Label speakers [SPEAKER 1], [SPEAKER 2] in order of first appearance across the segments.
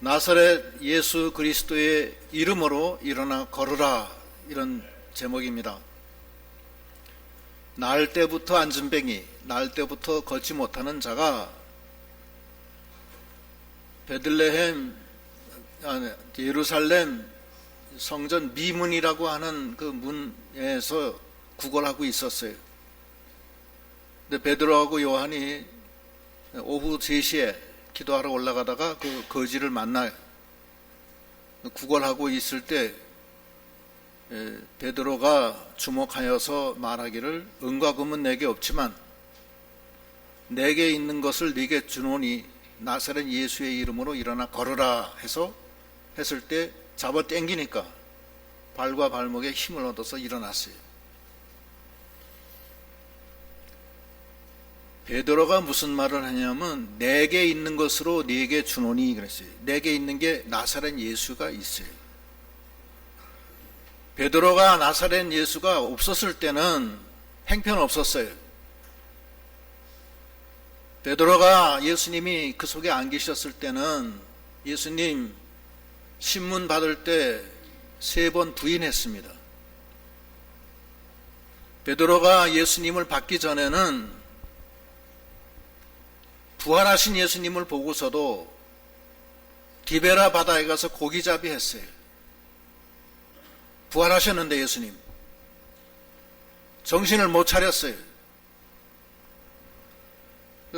[SPEAKER 1] 나사렛 예수 그리스도의 이름으로 일어나 걸으라, 이런 제목입니다. 날 때부터 앉은뱅이, 날 때부터 걷지 못하는 자가 베들레헴, 예루살렘 성전 미문이라고 하는 그 문에서 구걸하고 있었어요. 근데 베드로하고 요한이 오후 3시에 기도하러 올라가다가 그 거지를 만나요. 구걸하고 있을 때 베드로가 주목하여서 말하기를, 은과 금은 내게 없지만 내게 있는 것을 네게 주노니 나사렛 예수의 이름으로 일어나 걸으라 해서 했을 때 잡아 당기니까 발과 발목에 힘을 얻어서 일어났어요. 베드로가 무슨 말을 하냐면 내게 있는 것으로 네게 주노니 그랬어요. 내게 있는 게 나사렛 예수가 있어요. 베드로가 나사렛 예수가 없었을 때는 형편없었어요. 베드로가 예수님이 그 속에 안 계셨을 때는 예수님 신문 받을 때 3번 부인했습니다. 베드로가 예수님을 받기 전에는 부활하신 예수님을 보고서도 디베라 바다에 가서 고기잡이 했어요. 부활하셨는데 예수님 정신을 못 차렸어요.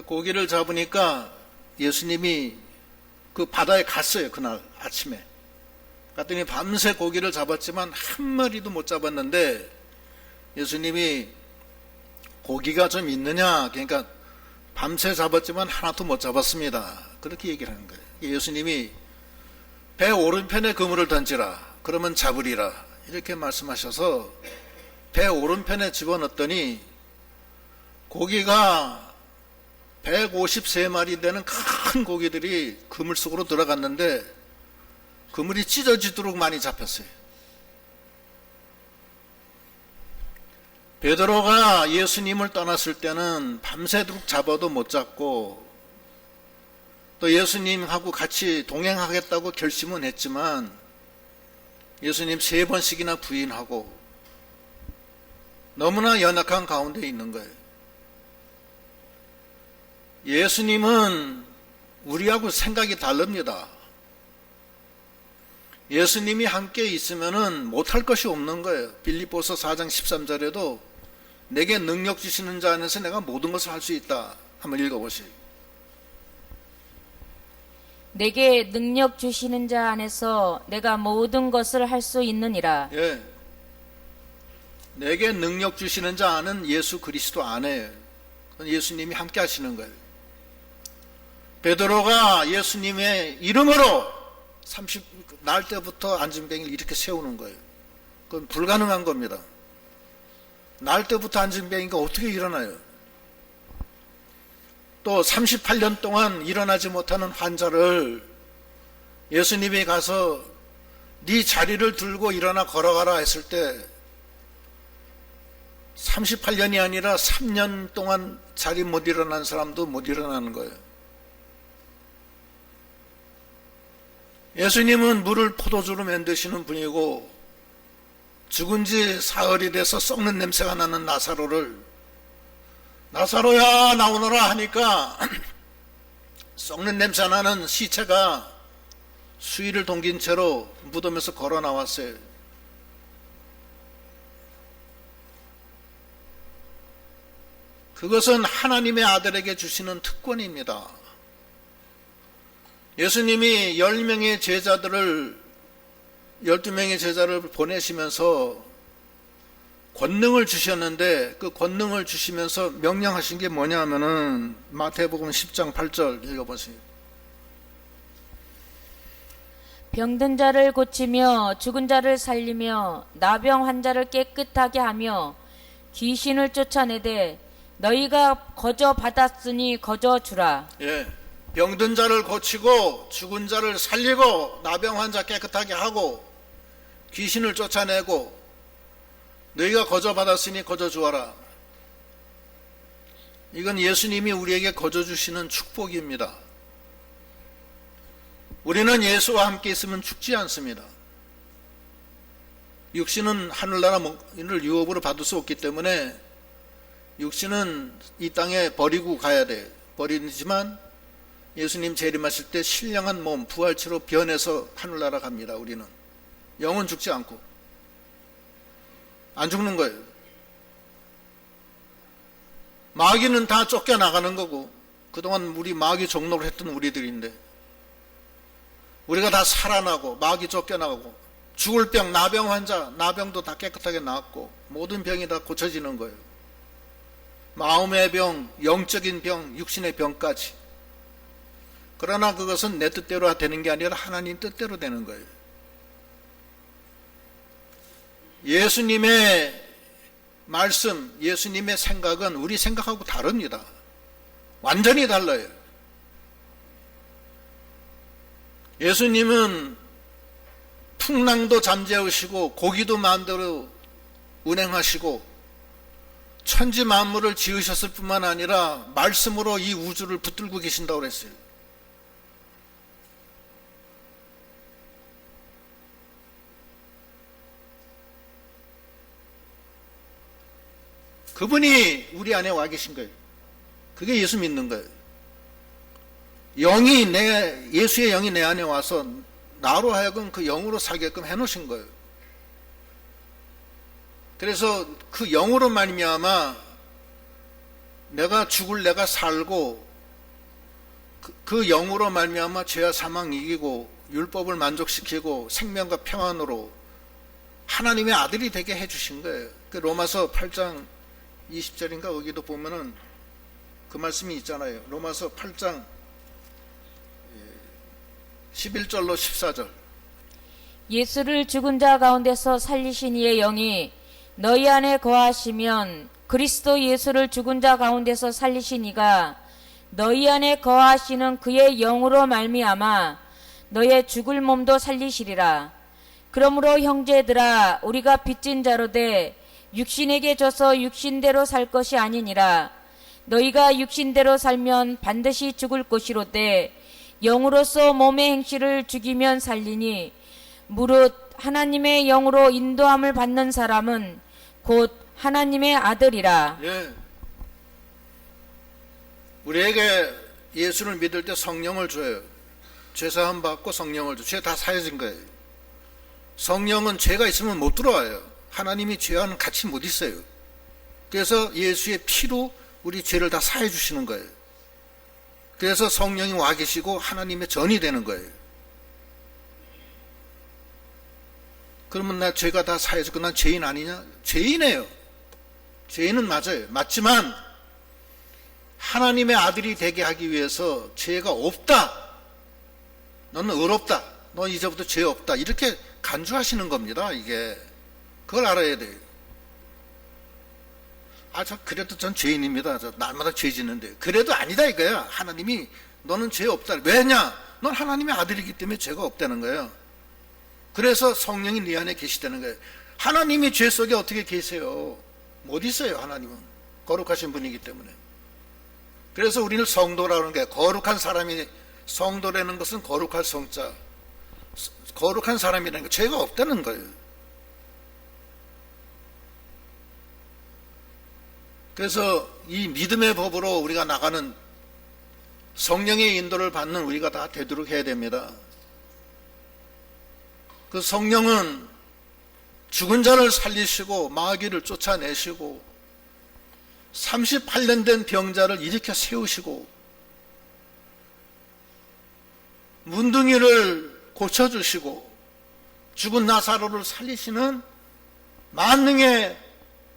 [SPEAKER 1] 고기를 잡으니까 예수님이 그 바다에 갔어요. 그날 아침에 갔더니 밤새 고기를 잡았지만 한 마리도 못 잡았는데 예수님이 고기가 좀 있느냐, 그러니까 밤새 잡았지만 하나도 못 잡았습니다, 그렇게 얘기를 하는 거예요. 예수님이 배 오른편에 그물을 던지라, 그러면 잡으리라, 이렇게 말씀하셔서 배 오른편에 집어넣었더니 고기가 153마리 되는 큰 고기들이 그물 속으로 들어갔는데 그물이 찢어지도록 많이 잡혔어요. 베드로가 예수님을 떠났을 때는 밤새도록 잡아도 못 잡고 또 예수님하고 같이 동행하겠다고 결심은 했지만 예수님 3번씩이나 부인하고 너무나 연약한 가운데 있는 거예요. 예수님은 우리하고 생각이 다릅니다. 예수님이 함께 있으면은 못할 것이 없는 거예요. 빌립보서 4장 13절에도 내게 능력 주시는 자 안에서 내가 모든 것을 할 수 있다. 한번 읽어보세요.
[SPEAKER 2] 내게 능력 주시는 자 안에서 내가 모든 것을 할 수 있느니라.
[SPEAKER 1] 예. 내게 능력 주시는 자 안은 예수 그리스도 안에 예수님이 함께 하시는 거예요. 베드로가 예수님의 이름으로 30날 때부터 앉은뱅이를 이렇게 세우는 거예요. 그건 불가능한 겁니다. 날 때부터 앉은뱅이가 어떻게 일어나요? 또 38년 동안 일어나지 못하는 환자를 예수님이 가서 네 자리를 들고 일어나 걸어가라 했을 때 38년이 아니라 3년 동안 자리 못 일어난 사람도 못 일어나는 거예요. 예수님은 물을 포도주로 만드시는 분이고 죽은 지 사흘이 돼서 썩는 냄새가 나는 나사로를 나사로야 나오너라 하니까 썩는 냄새 나는 시체가 수의를 동긴 채로 무덤에서 걸어 나왔어요. 그것은 하나님의 아들에게 주시는 특권입니다. 예수님이 10명의 제자들을 12명의 제자를 보내시면서 권능을 주셨는데 그 권능을 주시면서 명령하신 게 뭐냐 하면은 마태복음 10장 8절 읽어보세요.
[SPEAKER 2] 병든 자를 고치며 죽은 자를 살리며 나병 환자를 깨끗하게 하며 귀신을 쫓아내되 너희가 거저 받았으니 거저 주라.
[SPEAKER 1] 예, 병든 자를 고치고 죽은 자를 살리고 나병 환자 깨끗하게 하고 귀신을 쫓아내고 너희가 거저 받았으니 거저 주어라. 이건 예수님이 우리에게 거저 주시는 축복입니다. 우리는 예수와 함께 있으면 죽지 않습니다. 육신은 하늘나라를 유업으로 받을 수 없기 때문에 육신은 이 땅에 버리고 가야 돼. 버리지만 예수님 재림하실 때 신령한 몸, 부활체로 변해서 하늘나라 갑니다. 우리는 영은 죽지 않고 안 죽는 거예요. 마귀는 다 쫓겨나가는 거고, 그동안 우리 마귀 종로를 했던 우리들인데 우리가 다 살아나고 마귀 쫓겨나가고 죽을 병, 나병 환자, 나병도 다 깨끗하게 나았고 모든 병이 다 고쳐지는 거예요. 마음의 병, 영적인 병, 육신의 병까지. 그러나 그것은 내 뜻대로 되는 게 아니라 하나님 뜻대로 되는 거예요. 예수님의 말씀, 예수님의 생각은 우리 생각하고 다릅니다. 완전히 달라요. 예수님은 풍랑도 잠재우시고 고기도 마음대로 운행하시고 천지 만물을 지으셨을 뿐만 아니라 말씀으로 이 우주를 붙들고 계신다고 그랬어요. 그분이 우리 안에 와 계신 거예요. 그게 예수 믿는 거예요. 예수의 영이 내 안에 와서 나로 하여금 그 영으로 살게끔 해놓으신 거예요. 그래서 그 영으로 말미암아 내가 죽을 내가 살고 그 영으로 말미암아 죄와 사망 이기고 율법을 만족시키고 생명과 평안으로 하나님의 아들이 되게 해주신 거예요. 그 로마서 8장 20절인가 거기도 보면은 그 말씀이 있잖아요. 로마서 8장 11절로 14절.
[SPEAKER 2] 예수를 죽은 자 가운데서 살리신 이의 영이 너희 안에 거하시면 그리스도 예수를 죽은 자 가운데서 살리신 이가 너희 안에 거하시는 그의 영으로 말미암아 너의 죽을 몸도 살리시리라. 그러므로 형제들아 우리가 빚진 자로 돼 육신에게 져서 육신대로 살 것이 아니니라. 너희가 육신대로 살면 반드시 죽을 것이로되 영으로서 몸의 행실을 죽이면 살리니 무릇 하나님의 영으로 인도함을 받는 사람은 곧 하나님의 아들이라.
[SPEAKER 1] 예. 우리에게 예수를 믿을 때 성령을 줘요. 죄사함 받고 성령을 줘. 죄 다 사해진 거예요. 성령은 죄가 있으면 못 들어와요. 하나님이 죄와는 같이 못 있어요. 그래서 예수의 피로 우리 죄를 다 사해 주시는 거예요. 그래서 성령이 와 계시고 하나님의 전이 되는 거예요. 그러면 나 죄가 다 사해졌고 난 죄인 아니냐? 죄인이에요. 죄인은 맞아요. 맞지만 하나님의 아들이 되게 하기 위해서 죄가 없다. 너는 의롭다. 너 이제부터 죄 없다. 이렇게 간주하시는 겁니다. 이게. 그걸 알아야 돼요. 그래도 전 죄인입니다. 저 날마다 죄 짓는데. 그래도 아니다 이거야. 하나님이 너는 죄 없다. 왜냐? 넌 하나님의 아들이기 때문에 죄가 없다는 거예요. 그래서 성령이 네 안에 계시다는 거예요. 하나님이 죄 속에 어떻게 계세요? 못 있어요. 하나님은 거룩하신 분이기 때문에. 그래서 우리는 성도라는 게 거룩한 사람이, 성도라는 것은 거룩할 성자, 거룩한 사람이라는 게 죄가 없다는 거예요. 그래서 이 믿음의 법으로 우리가 나가는, 성령의 인도를 받는 우리가 다 되도록 해야 됩니다. 그 성령은 죽은 자를 살리시고 마귀를 쫓아내시고 38년 된 병자를 일으켜 세우시고 문둥이를 고쳐주시고 죽은 나사로를 살리시는 만능의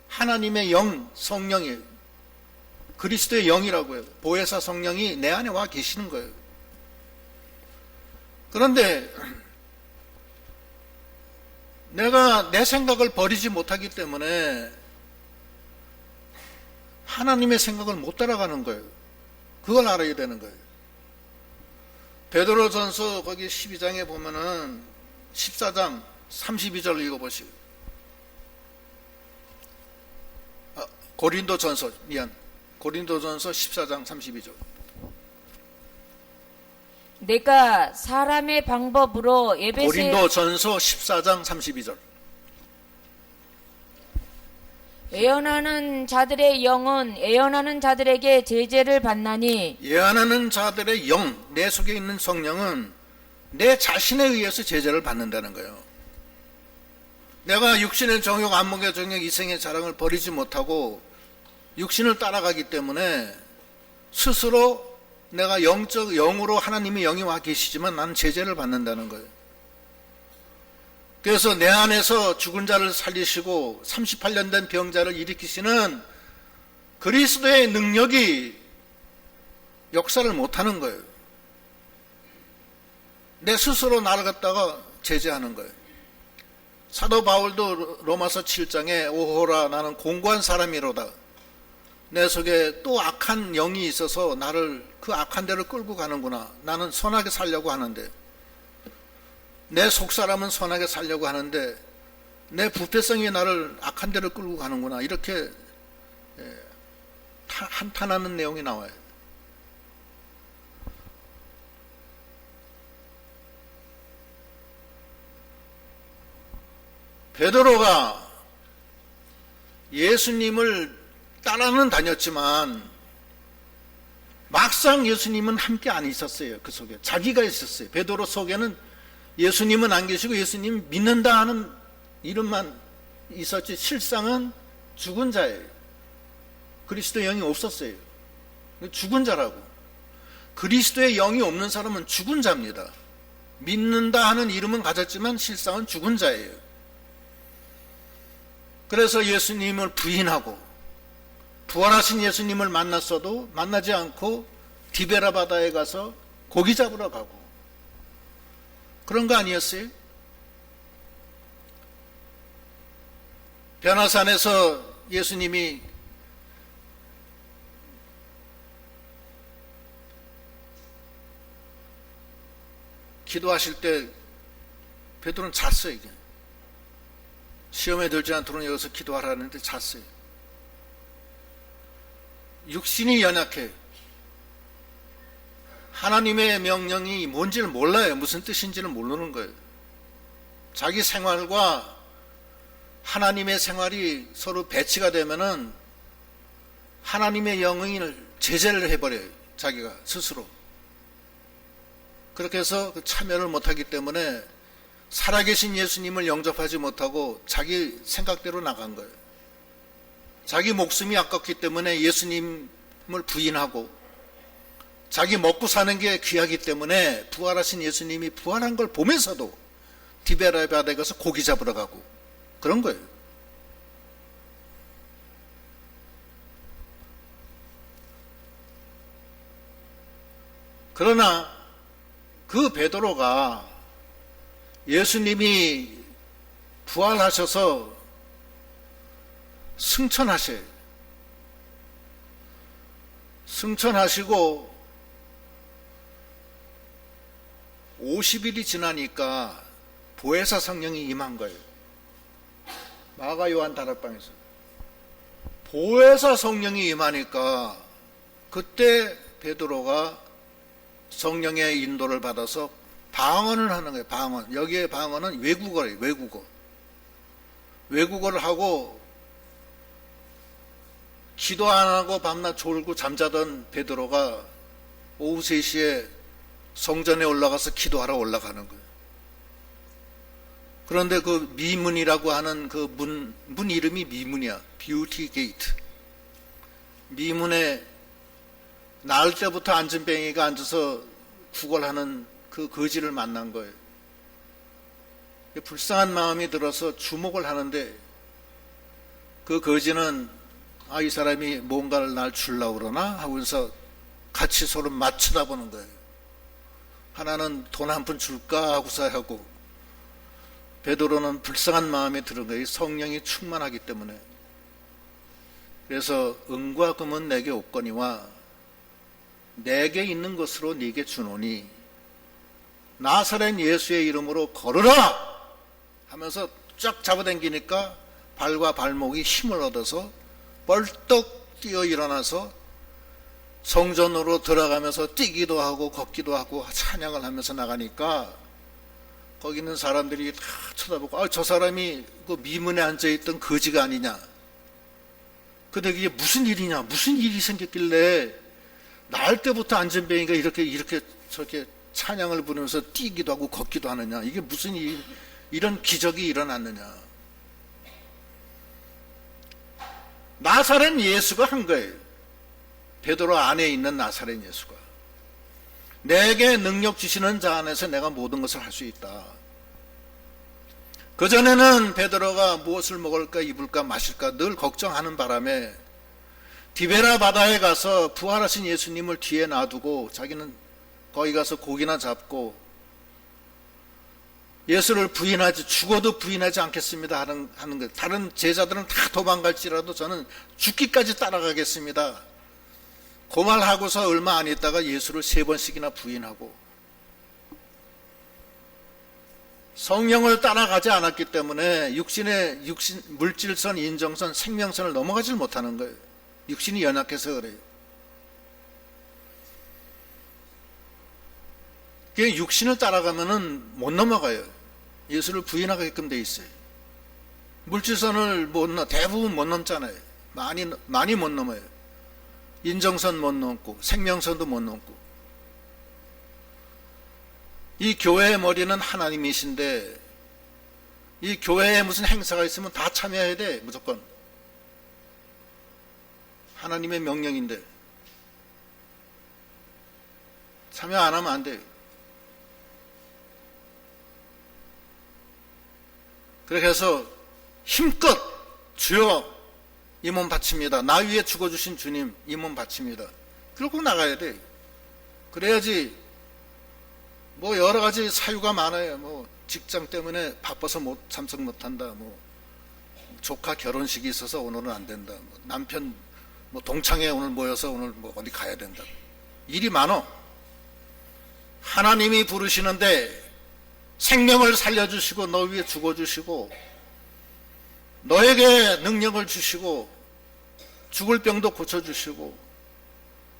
[SPEAKER 1] 하나님의 영, 성령이에요. 그리스도의 영이라고 해요. 보혜사 성령이 내 안에 와 계시는 거예요. 그런데 내가 내 생각을 버리지 못하기 때문에 하나님의 생각을 못 따라가는 거예요. 그걸 알아야 되는 거예요. 베드로전서 거기 12장에 보면은 14장 32절 읽어보시고, 고린도전서 14장 32절.
[SPEAKER 2] 내가 사람의 방법으로 에베소에
[SPEAKER 1] 고린도전서 14장 32절.
[SPEAKER 2] 애언하는 자들의 영은 애언하는 자들에게 제재를 받나니
[SPEAKER 1] 예언하는 자들의 영, 내 속에 있는 성령은 내 자신에 의해서 제재를 받는다는 거예요. 내가 육신의 정욕, 안목의 정욕, 이생의 자랑을 버리지 못하고 육신을 따라가기 때문에 스스로 내가 영으로 하나님이 영이 와 계시지만 나는 제재를 받는다는 거예요. 그래서 내 안에서 죽은 자를 살리시고 38년 된 병자를 일으키시는 그리스도의 능력이 역사를 못하는 거예요. 내 스스로 나를 갖다가 제재하는 거예요. 사도 바울도 로마서 7장에 오호라 나는 공고한 사람이로다. 내 속에 또 악한 영이 있어서 나를 그 악한 데를 끌고 가는구나. 나는 선하게 살려고 하는데 내 속사람은 선하게 살려고 하는데 내 부패성이 나를 악한 데를 끌고 가는구나. 이렇게 한탄하는 내용이 나와요. 베드로가 예수님을 따라는 다녔지만 막상 예수님은 함께 안 있었어요. 그 속에 자기가 있었어요. 베드로 속에는 예수님은 안 계시고 예수님 믿는다 하는 이름만 있었지 실상은 죽은 자예요. 그리스도의 영이 없었어요. 죽은 자라고. 그리스도의 영이 없는 사람은 죽은 자입니다. 믿는다 하는 이름은 가졌지만 실상은 죽은 자예요. 그래서 예수님을 부인하고 부활하신 예수님을 만났어도 만나지 않고 디베라 바다에 가서 고기 잡으러 가고 그런 거 아니었어요? 변화산에서 예수님이 기도하실 때 베드로는 잤어요. 이게. 시험에 들지 않도록 여기서 기도하라는데 잤어요. 육신이 연약해. 하나님의 명령이 뭔지를 몰라요. 무슨 뜻인지를 모르는 거예요. 자기 생활과 하나님의 생활이 서로 배치가 되면은 하나님의 영을 제재를 해버려요. 자기가 스스로. 그렇게 해서 참여를 못하기 때문에 살아계신 예수님을 영접하지 못하고 자기 생각대로 나간 거예요. 자기 목숨이 아깝기 때문에 예수님을 부인하고 자기 먹고 사는 게 귀하기 때문에 부활하신 예수님이 부활한 걸 보면서도 디베라 바다에 가서 고기 잡으러 가고 그런 거예요. 그러나 그 베드로가 예수님이 부활하셔서 승천하셔요. 승천하시고 50일이 지나니까 보혜사 성령이 임한 거예요. 마가 요한 다락방에서 보혜사 성령이 임하니까 그때 베드로가 성령의 인도를 받아서 방언을 하는 거예요. 방언. 여기에 방언은 외국어예요. 외국어. 외국어를 하고 기도 안 하고 밤낮 졸고 잠자던 베드로가 오후 3시에 성전에 올라가서 기도하러 올라가는 거예요. 그런데 그 미문이라고 하는 그 문 이름이 미문이야. 뷰티 게이트. 미문에 나을 때부터 안진뱅이가 앉아서 구걸하는 그 거지를 만난 거예요. 불쌍한 마음이 들어서 주목을 하는데 그 거지는 이 사람이 뭔가를 날 주려고 그러나 하면서 같이 서로 맞춰다보는 거예요. 하나는 돈 한 푼 줄까 하고서 하고 베드로는 불쌍한 마음이 드는 거예요. 성령이 충만하기 때문에. 그래서 은과 금은 내게 없거니와 내게 있는 것으로 네게 주노니 나사렛 예수의 이름으로 걸으라 하면서 쫙 잡아당기니까 발과 발목이 힘을 얻어서 벌떡 뛰어 일어나서 성전으로 들어가면서 뛰기도 하고 걷기도 하고 찬양을 하면서 나가니까 거기 있는 사람들이 다 쳐다보고 저 사람이 그 미문에 앉아있던 거지가 아니냐. 근데 이게 무슨 일이냐, 무슨 일이 생겼길래 나을 때부터 안전뱅이가 이렇게 저렇게 찬양을 부르면서 뛰기도 하고 걷기도 하느냐. 이게 무슨 이런 기적이 일어났느냐. 나사렛 예수가 한 거예요. 베드로 안에 있는 나사렛 예수가. 내게 능력 주시는 자 안에서 내가 모든 것을 할 수 있다. 그전에는 베드로가 무엇을 먹을까 입을까 마실까 늘 걱정하는 바람에 디베라 바다에 가서 부활하신 예수님을 뒤에 놔두고 자기는 거기 가서 고기나 잡고 예수를 부인하지, 죽어도 부인하지 않겠습니다 하는 것. 다른 제자들은 다 도망갈지라도 저는 죽기까지 따라가겠습니다. 그 말하고서 얼마 안 있다가 예수를 3번씩이나 부인하고 성령을 따라가지 않았기 때문에 육신 물질선, 인정선, 생명선을 넘어가질 못하는 거예요. 육신이 연약해서 그래요. 그 육신을 따라가면은 못 넘어가요. 예수를 부인하게끔 돼 있어요. 물질선을 대부분 못 넘잖아요. 많이 못 넘어요. 인정선 못 넘고 생명선도 못 넘고. 이 교회의 머리는 하나님이신데 이 교회에 무슨 행사가 있으면 다 참여해야 돼. 무조건 하나님의 명령인데 참여 안 하면 안 돼요. 그렇게 해서 힘껏 주여 이 몸 바칩니다. 나 위에 죽어주신 주님 이 몸 바칩니다. 그러고 나가야 돼. 그래야지. 여러 가지 사유가 많아요. 직장 때문에 바빠서 참석 못한다. 조카 결혼식이 있어서 오늘은 안 된다. 남편 동창회 오늘 모여서 오늘 어디 가야 된다. 일이 많어. 하나님이 부르시는데 생명을 살려주시고 너 위에 죽어주시고 너에게 능력을 주시고 죽을 병도 고쳐주시고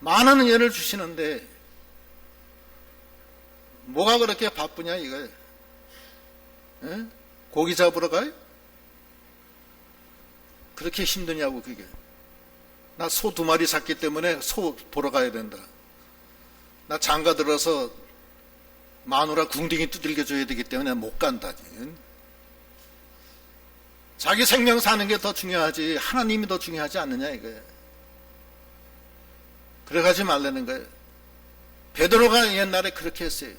[SPEAKER 1] 많은 은혜를 주시는데 뭐가 그렇게 바쁘냐 이거예요. 에? 고기 잡으러 가요? 그렇게 힘드냐고 그게. 나 소 2마리 샀기 때문에 소 보러 가야 된다. 나 장가 들어서 마누라 궁둥이 두들겨 줘야 되기 때문에 못 간다. 자기 생명 사는 게 더 중요하지 하나님이 더 중요하지 않느냐 이거예요. 그래 가지 말라는 거예요. 베드로가 옛날에 그렇게 했어요.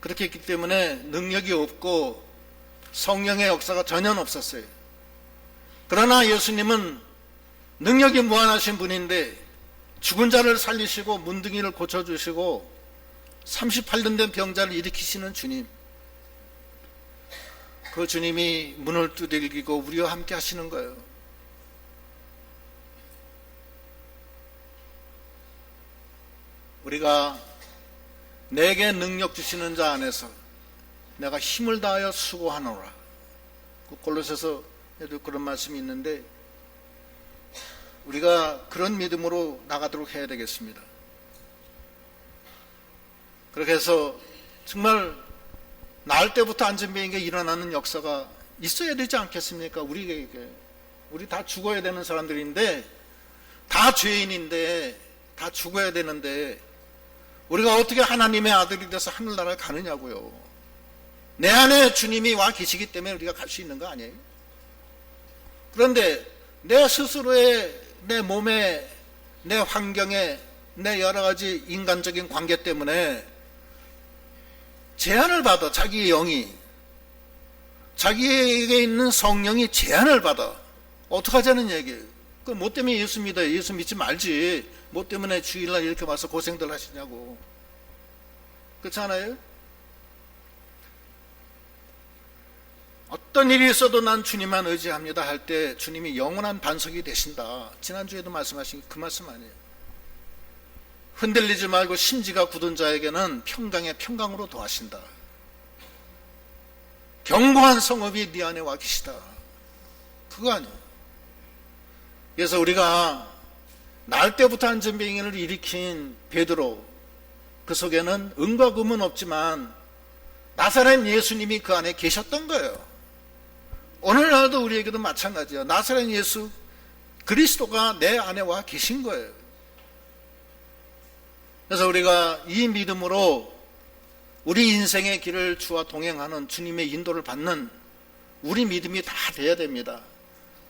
[SPEAKER 1] 그렇게 했기 때문에 능력이 없고 성령의 역사가 전혀 없었어요. 그러나 예수님은 능력이 무한하신 분인데 죽은 자를 살리시고 문둥이를 고쳐주시고 38년 된 병자를 일으키시는 주님, 그 주님이 문을 두들기고 우리와 함께 하시는 거예요. 우리가 내게 능력 주시는 자 안에서 내가 힘을 다하여 수고하노라. 골로새서에도 그런 말씀이 있는데 우리가 그런 믿음으로 나가도록 해야 되겠습니다. 그렇게 해서 정말 나을 때부터 안전뱅이가 일어나는 역사가 있어야 되지 않겠습니까? 우리 다 죽어야 되는 사람들인데 다 죄인인데 다 죽어야 되는데 우리가 어떻게 하나님의 아들이 돼서 하늘나라에 가느냐고요. 내 안에 주님이 와 계시기 때문에 우리가 갈 수 있는 거 아니에요? 그런데 내 스스로의 내 몸에 내 환경에 내 여러 가지 인간적인 관계 때문에 제한을 받아. 자기의 영이, 자기에게 있는 성령이 제한을 받아. 어떻게 하자는 얘기예요. 뭐 때문에 예수 믿어요? 예수 믿지 말지. 뭐 때문에 주일날 이렇게 와서 고생들 하시냐고. 그렇지 않아요? 어떤 일이 있어도 난 주님만 의지합니다 할 때 주님이 영원한 반석이 되신다. 지난주에도 말씀하신 그 말씀 아니에요. 흔들리지 말고 심지가 굳은 자에게는 평강에 평강으로 더하신다. 견고한 성읍이 네 안에 와 계시다. 그거 아니에요. 그래서 우리가 날 때부터 안전병을 일으킨 베드로, 그 속에는 은과 금은 없지만 나사렛 예수님이 그 안에 계셨던 거예요. 오늘날도 우리에게도 마찬가지예요. 나사렛 예수 그리스도가 내 안에 와 계신 거예요. 그래서 우리가 이 믿음으로 우리 인생의 길을 주와 동행하는 주님의 인도를 받는 우리 믿음이 다 돼야 됩니다.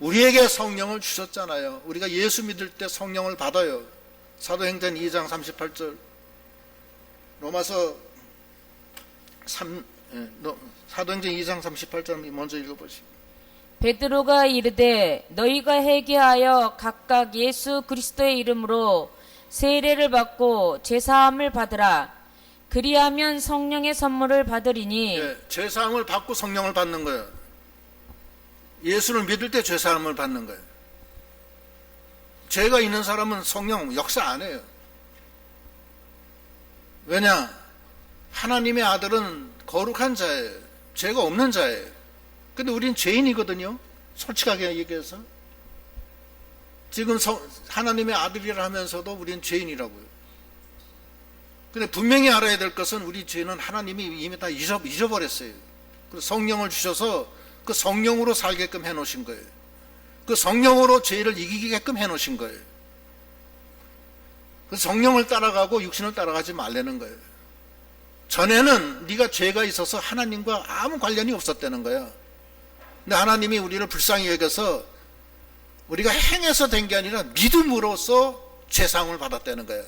[SPEAKER 1] 우리에게 성령을 주셨잖아요. 우리가 예수 믿을 때 성령을 받아요. 사도행전 2장 38절, 로마서 3, 사도행전 2장 38절 먼저 읽어보시죠.
[SPEAKER 2] 베드로가 이르되 너희가 회개하여 각각 예수 그리스도의 이름으로 세례를 받고 제사함을 받으라. 그리하면 성령의 선물을 받으리니.
[SPEAKER 1] 제사함을 받고 성령을 받는 거예요. 예수를 믿을 때 제사함을 받는 거예요. 죄가 있는 사람은 성령 역사 안 해요. 왜냐? 하나님의 아들은 거룩한 자예요. 죄가 없는 자예요. 근데 우린 죄인이거든요. 솔직하게 얘기해서. 지금 하나님의 아들이라 하면서도 우린 죄인이라고요. 근데 분명히 알아야 될 것은 우리 죄는 하나님이 이미 다 잊어버렸어요. 그래서 성령을 주셔서 그 성령으로 살게끔 해놓으신 거예요. 그 성령으로 죄를 이기게끔 해놓으신 거예요. 그래서 성령을 따라가고 육신을 따라가지 말라는 거예요. 전에는 네가 죄가 있어서 하나님과 아무 관련이 없었다는 거예요. 근데 하나님이 우리를 불쌍히 여겨서 우리가 행해서 된 게 아니라 믿음으로써 죄사함을 받았다는 거예요.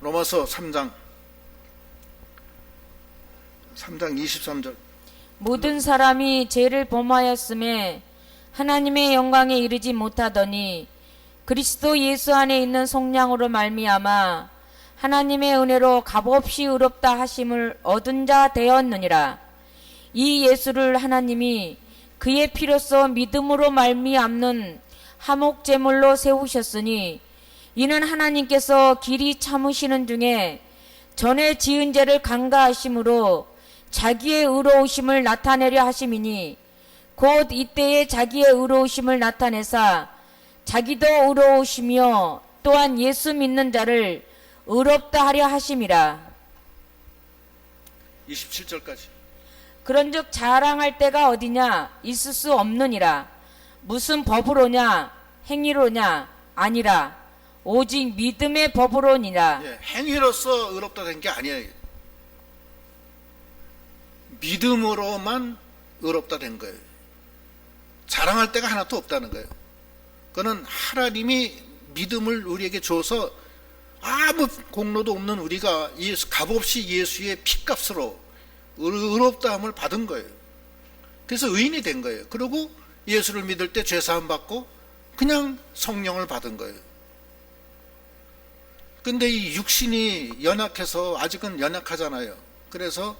[SPEAKER 1] 로마서 3장 23절.
[SPEAKER 2] 모든 사람이 죄를 범하였음에 하나님의 영광에 이르지 못하더니 그리스도 예수 안에 있는 속량으로 말미암아 하나님의 은혜로 값없이 의롭다 하심을 얻은 자 되었느니라. 이 예수를 하나님이 그의 피로써 믿음으로 말미암는 화목 제물로 세우셨으니 이는 하나님께서 길이 참으시는 중에 전에 지은 죄를 간과하심으로 자기의 의로우심을 나타내려 하심이니 곧 이때에 자기의 의로우심을 나타내사 자기도 의로우시며 또한 예수 믿는 자를 의롭다 하려 하심이라.
[SPEAKER 1] 27절까지.
[SPEAKER 2] 그런즉 자랑할 때가 어디냐? 있을 수 없느니라. 무슨 법으로냐? 행위로냐? 아니라 오직 믿음의 법으로니라.
[SPEAKER 1] 행위로서 의롭다 된 게 아니에요. 믿음으로만 의롭다 된 거예요. 자랑할 데가 하나도 없다는 거예요. 그거는 하나님이 믿음을 우리에게 줘서 아무 공로도 없는 우리가 값없이 예수의 피값으로 의롭다함을 받은 거예요. 그래서 의인이 된 거예요. 그리고 예수를 믿을 때 죄사함 받고 그냥 성령을 받은 거예요. 근데 이 육신이 연약해서 아직은 연약하잖아요. 그래서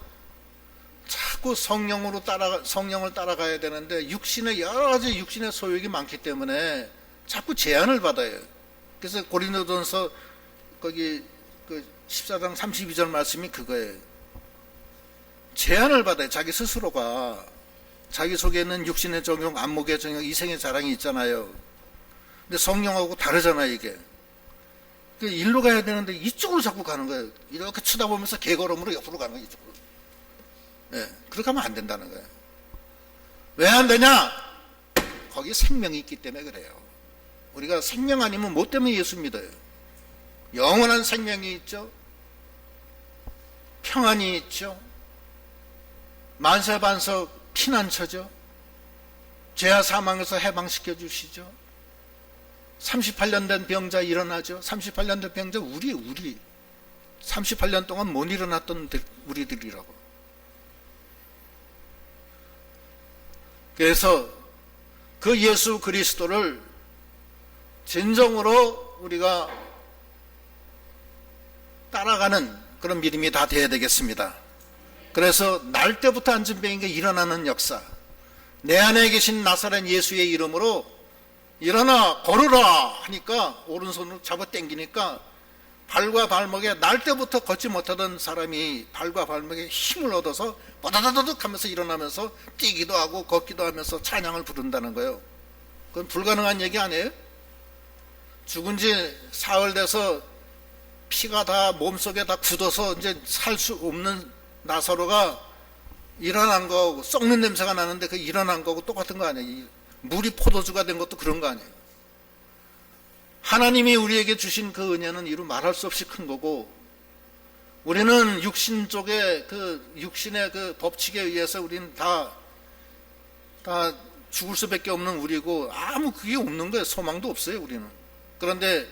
[SPEAKER 1] 자꾸 성령을 따라가야 되는데 육신의 여러 가지 육신의 소욕이 많기 때문에 자꾸 제한을 받아요. 그래서 고린도전서 거기 그 14장 32절 말씀이 그거예요. 제한을 받아요. 자기 스스로가. 자기 속에는 육신의 정욕, 안목의 정욕, 이생의 자랑이 있잖아요. 근데 성령하고 다르잖아요, 이게. 일로 가야 되는데 이쪽으로 자꾸 가는 거예요. 이렇게 쳐다보면서 개걸음으로 옆으로 가는 거예요, 이쪽으로. 그렇게 하면 안 된다는 거예요. 왜 안 되냐? 거기 생명이 있기 때문에 그래요. 우리가 생명 아니면 뭐 때문에 예수 믿어요? 영원한 생명이 있죠. 평안이 있죠. 만세반석 피난처죠. 죄와 사망에서 해방시켜 주시죠. 38년 된 병자 일어나죠. 38년 된 병자 우리 38년 동안 못 일어났던 우리들이라고. 그래서 그 예수 그리스도를 진정으로 우리가 따라가는 그런 믿음이 다 돼야 되겠습니다. 그래서 날 때부터 안전병에게 일어나는 역사, 내 안에 계신 나사렛 예수의 이름으로 일어나 걸으라 하니까 오른손으로 잡아 당기니까 발과 발목에 날 때부터 걷지 못하던 사람이 발과 발목에 힘을 얻어서 버다다다득 하면서 일어나면서 뛰기도 하고 걷기도 하면서 찬양을 부른다는 거예요. 그건 불가능한 얘기 아니에요? 죽은 지 사흘 돼서 피가 다 몸속에 다 굳어서 이제 살 수 없는 나사로가 일어난 거하고 썩는 냄새가 나는데 그 일어난 거하고 똑같은 거 아니에요. 물이 포도주가 된 것도 그런 거 아니에요. 하나님이 우리에게 주신 그 은혜는 이루 말할 수 없이 큰 거고, 우리는 육신 쪽에 그 육신의 그 법칙에 의해서 우리는 다 죽을 수밖에 없는 우리고 아무 그게 없는 거예요. 소망도 없어요, 우리는. 그런데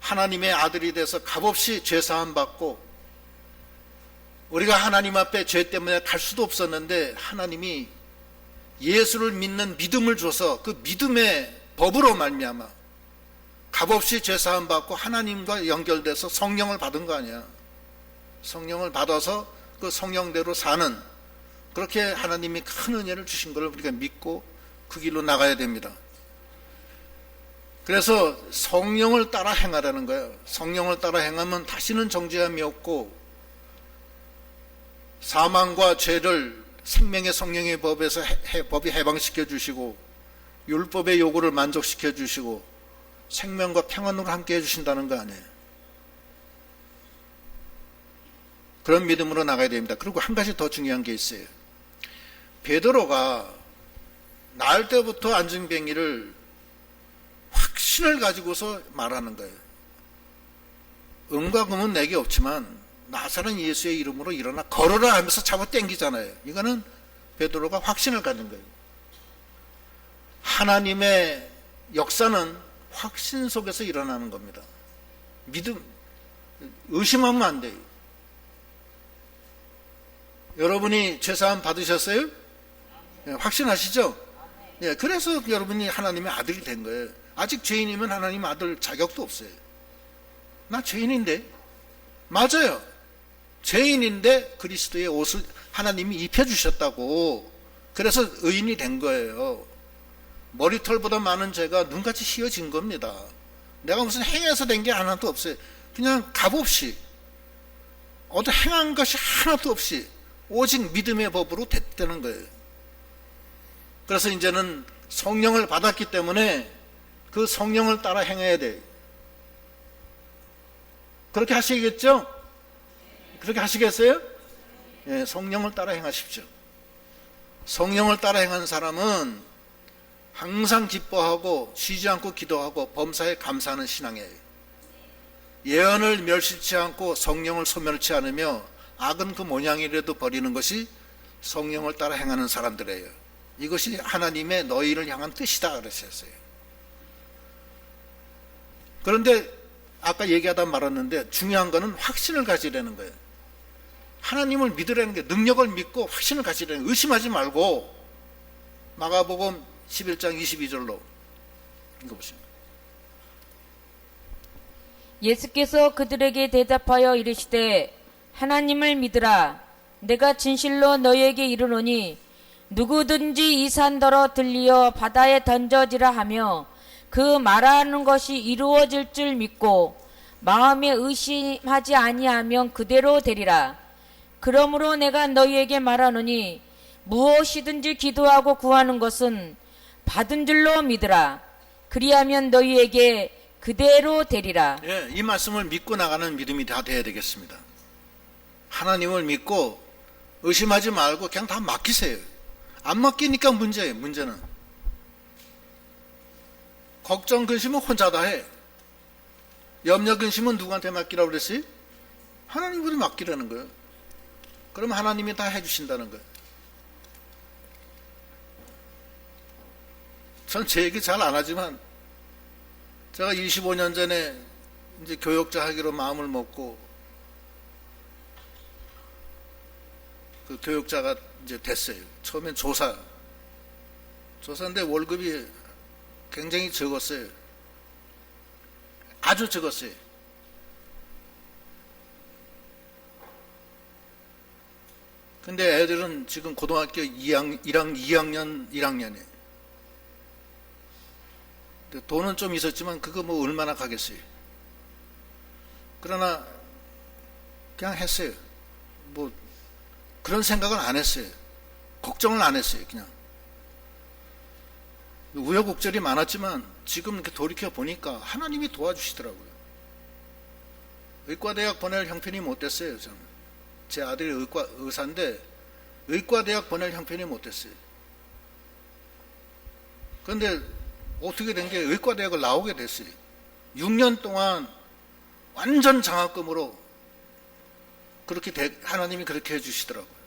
[SPEAKER 1] 하나님의 아들이 돼서 값없이 죄사함 받고, 우리가 하나님 앞에 죄 때문에 갈 수도 없었는데 하나님이 예수를 믿는 믿음을 줘서 그 믿음의 법으로 말미암아 값없이 죄사함 받고 하나님과 연결돼서 성령을 받은 거 아니야. 성령을 받아서 그 성령대로 사는, 그렇게 하나님이 큰 은혜를 주신 것을 우리가 믿고 그 길로 나가야 됩니다. 그래서 성령을 따라 행하라는 거예요. 성령을 따라 행하면 다시는 정죄함이 없고, 사망과 죄를 생명의 성령의 법에서 법이 해방시켜 주시고, 율법의 요구를 만족시켜 주시고, 생명과 평안으로 함께 해주신다는 거 아니에요. 그런 믿음으로 나가야 됩니다. 그리고 한 가지 더 중요한 게 있어요. 베드로가 나을 때부터 안증뱅이를 확신을 가지고서 말하는 거예요. 음과 금은 내게 없지만 나사렛 예수의 이름으로 일어나 걸어라 하면서 잡아 당기잖아요. 이거는 베드로가 확신을 가진 거예요. 하나님의 역사는 확신 속에서 일어나는 겁니다. 믿음, 의심하면 안 돼요. 여러분이 죄사함 받으셨어요? 네, 확신하시죠? 네, 그래서 여러분이 하나님의 아들이 된 거예요. 아직 죄인이면 하나님 아들 자격도 없어요. 나 죄인인데. 맞아요. 죄인인데 그리스도의 옷을 하나님이 입혀주셨다고. 그래서 의인이 된 거예요. 머리털보다 많은 죄가 눈같이 휘어진 겁니다. 내가 무슨 행해서 된 게 하나도 없어요. 그냥 값없이 어떤 행한 것이 하나도 없이 오직 믿음의 법으로 됐다는 거예요. 그래서 이제는 성령을 받았기 때문에 그 성령을 따라 행해야 돼요. 그렇게 하시겠죠? 그렇게 하시겠어요? 예, 성령을 따라 행하십시오. 성령을 따라 행하는 사람은 항상 기뻐하고 쉬지 않고 기도하고 범사에 감사하는 신앙이에요. 예언을 멸시치 않고 성령을 소멸치 않으며 악은 그 모양이라도 버리는 것이 성령을 따라 행하는 사람들이에요. 이것이 하나님의 너희를 향한 뜻이다 그러셨어요. 그런데 아까 얘기하다 말았는데 중요한 거는 확신을 가지라는 거예요. 하나님을 믿으라는 게, 능력을 믿고 확신을 가지라는 거예요. 의심하지 말고. 마가복음 11장 22절로 읽어보시면,
[SPEAKER 2] 예수께서 그들에게 대답하여 이르시되 하나님을 믿으라. 내가 진실로 너희에게 이르노니 누구든지 이 산더러 들리어 바다에 던져지라 하며 그 말하는 것이 이루어질 줄 믿고 마음에 의심하지 아니하면 그대로 되리라. 그러므로 내가 너희에게 말하노니 무엇이든지 기도하고 구하는 것은 받은 줄로 믿으라. 그리하면 너희에게 그대로 되리라.
[SPEAKER 1] 예, 이 말씀을 믿고 나가는 믿음이 다 돼야 되겠습니다. 하나님을 믿고 의심하지 말고 그냥 다 맡기세요. 안 맡기니까 문제예요. 문제는 걱정 근심은 혼자 다 해. 염려 근심은 누구한테 맡기라고 그랬어요? 하나님한테 맡기라는 거예요. 그럼 하나님이 다 해주신다는 거예요. 전 제 얘기 잘 안 하지만 제가 25년 전에 이제 교역자 하기로 마음을 먹고 그 교역자가 이제 됐어요. 처음엔 조사인데 월급이 굉장히 적었어요. 아주 적었어요. 근데 애들은 지금 고등학교 2학년 1학년이에요. 돈은 좀 있었지만 그거 뭐 얼마나 가겠어요. 그러나 그냥 했어요. 뭐 그런 생각은 안 했어요. 걱정을 안 했어요. 그냥 우여곡절이 많았지만 지금 이렇게 돌이켜 보니까 하나님이 도와주시더라고요. 의과대학 보낼 형편이 못 됐어요. 저는 제 아들이 의사인데 의과대학 보낼 형편이 못 됐어요. 그런데 어떻게 된 게 의과대학을 나오게 됐어요. 6년 동안 완전 장학금으로 그렇게 하나님이 그렇게 해주시더라고요.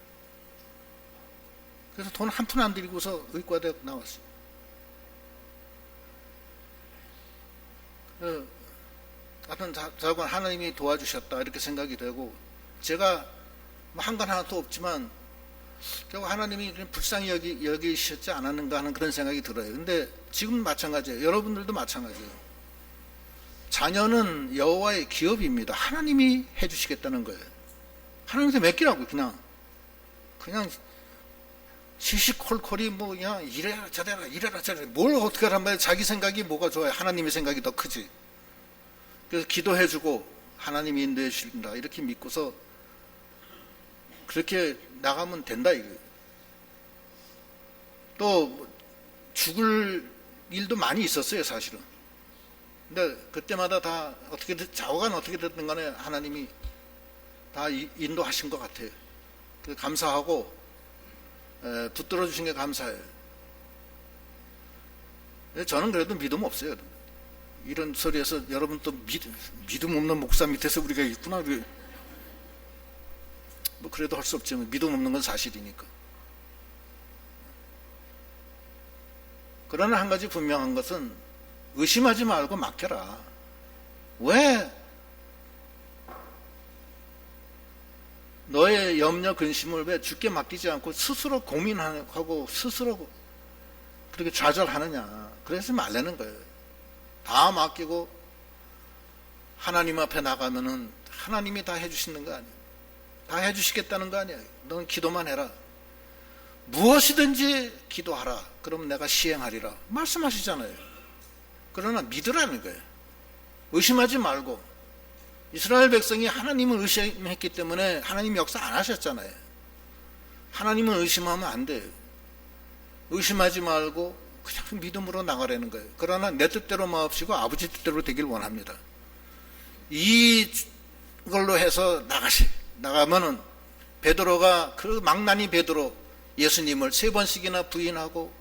[SPEAKER 1] 그래서 돈 한 푼 안 들이고서 의과대학 나왔어요. 하여튼 자건 하나님이 도와주셨다 이렇게 생각이 되고, 제가 한간 하나도 없지만 결국 하나님이 불쌍히 여기셨지 않았는가 하는 그런 생각이 들어요. 근데 지금 마찬가지예요. 여러분들도 마찬가지예요. 자녀는 여호와의 기업입니다. 하나님이 해주시겠다는 거예요. 하나님한테 맡기라고. 그냥 시시콜콜이 뭐 그냥 이래라 저래라 뭘 어떻게 하란 말이야. 자기 생각이 뭐가 좋아요. 하나님의 생각이 더 크지. 그래서 기도해주고 하나님이 인도해 주신다 이렇게 믿고서 그렇게 나가면 된다 이거예요. 또 죽을 일도 많이 있었어요 사실은. 근데 그때마다 다 좌우간 어떻게 됐든 간에 하나님이 다 인도하신 것 같아요. 그래서 감사하고 붙들어 주신 게 감사해요. 저는 그래도 믿음 없어요. 이런 소리에서 여러분 또 믿음 없는 목사 밑에서 우리가 있구나. 뭐 그래도 할 수 없지만 믿음 없는 건 사실이니까. 그러나 한 가지 분명한 것은 의심하지 말고 맡겨라. 왜 너의 염려 근심을 왜 주께 맡기지 않고 스스로 고민하고 스스로 그렇게 좌절하느냐. 그래서 말라는 거예요. 다 맡기고 하나님 앞에 나가면은 하나님이 다 해주시는 거 아니에요. 다 해주시겠다는 거 아니에요. 넌 기도만 해라. 무엇이든지 기도하라. 그럼 내가 시행하리라. 말씀하시잖아요. 그러나 믿으라는 거예요. 의심하지 말고. 이스라엘 백성이 하나님을 의심했기 때문에 하나님이 역사 안 하셨잖아요. 하나님을 의심하면 안 돼요. 의심하지 말고 그냥 믿음으로 나가라는 거예요. 그러나 내 뜻대로 마옵시고 아버지 뜻대로 되길 원합니다. 이걸로 해서 나가면은 베드로가 그 망나니 베드로 예수님을 3번씩이나 부인하고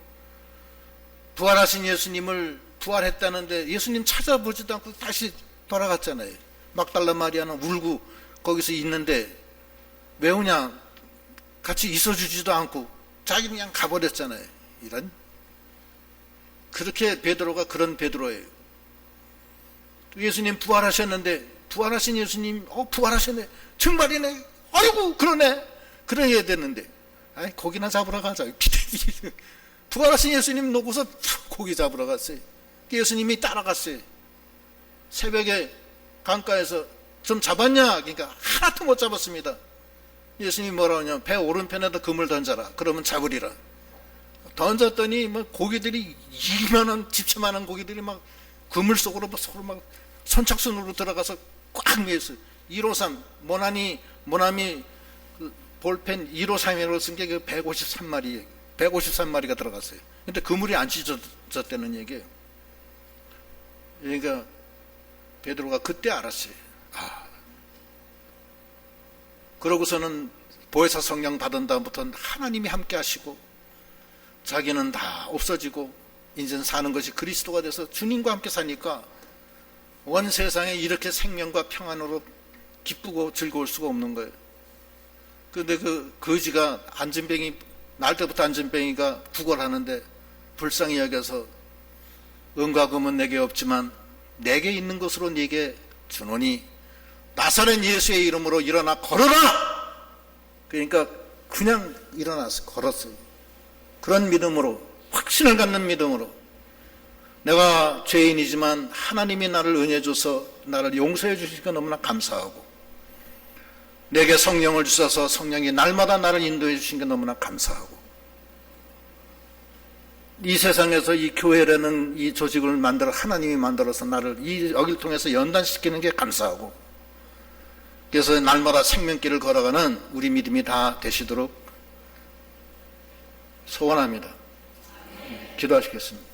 [SPEAKER 1] 부활하신 예수님을 부활했다는데 예수님 찾아보지도 않고 다시 돌아갔잖아요. 막달라 마리아는 울고 거기서 있는데 왜 오냐? 같이 있어주지도 않고 자기 그냥 가버렸잖아요. 이런 그렇게 베드로가 그런 베드로예요. 예수님 부활하셨는데 부활하신 예수님 부활하셨네. 정말이네. 아이고 그러네. 그래야 되는데 고기나 잡으러 가자. 부활하신 예수님 놓고서 고기 잡으러 갔어요. 예수님이 따라갔어요. 새벽에 강가에서 좀 잡았냐? 그러니까 하나도 못 잡았습니다. 예수님이 뭐라고 하냐면 배 오른편에다 금을 던져라. 그러면 잡으리라. 던졌더니 뭐 고기들이 이만한 집채만한 고기들이 막 그물 속으로 막 선착순으로 들어가서 꽉 매였어요. 153 모나미 그 볼펜 153이라고 쓴 게 153마리가 들어갔어요. 근데 그물이 안 찢어졌다는 얘기예요. 그러니까 베드로가 그때 알았어요. 그러고서는 보혜사 성령 받은 다음부터는 하나님이 함께 하시고 자기는 다 없어지고 이제는 사는 것이 그리스도가 돼서 주님과 함께 사니까 온 세상에 이렇게 생명과 평안으로 기쁘고 즐거울 수가 없는 거예요. 그런데 그 거지가 날 때부터 안전뱅이가 구걸하는데 불쌍히 여겨서 은과 금은 내게 없지만 내게 있는 것으로 네게 주노니 나사렛 예수의 이름으로 일어나 걸어라. 그러니까 그냥 일어나서 걸었어요. 그런 믿음으로, 확신을 갖는 믿음으로 내가 죄인이지만 하나님이 나를 은혜 줘서 나를 용서해 주시니까 너무나 감사하고 내게 성령을 주셔서 성령이 날마다 나를 인도해 주시니까 너무나 감사하고 이 세상에서 이 교회라는 이 조직을 하나님이 만들어서 나를 여기를 통해서 연단시키는 게 감사하고 그래서 날마다 생명길을 걸어가는 우리 믿음이 다 되시도록 소원합니다. 기도하시겠습니다.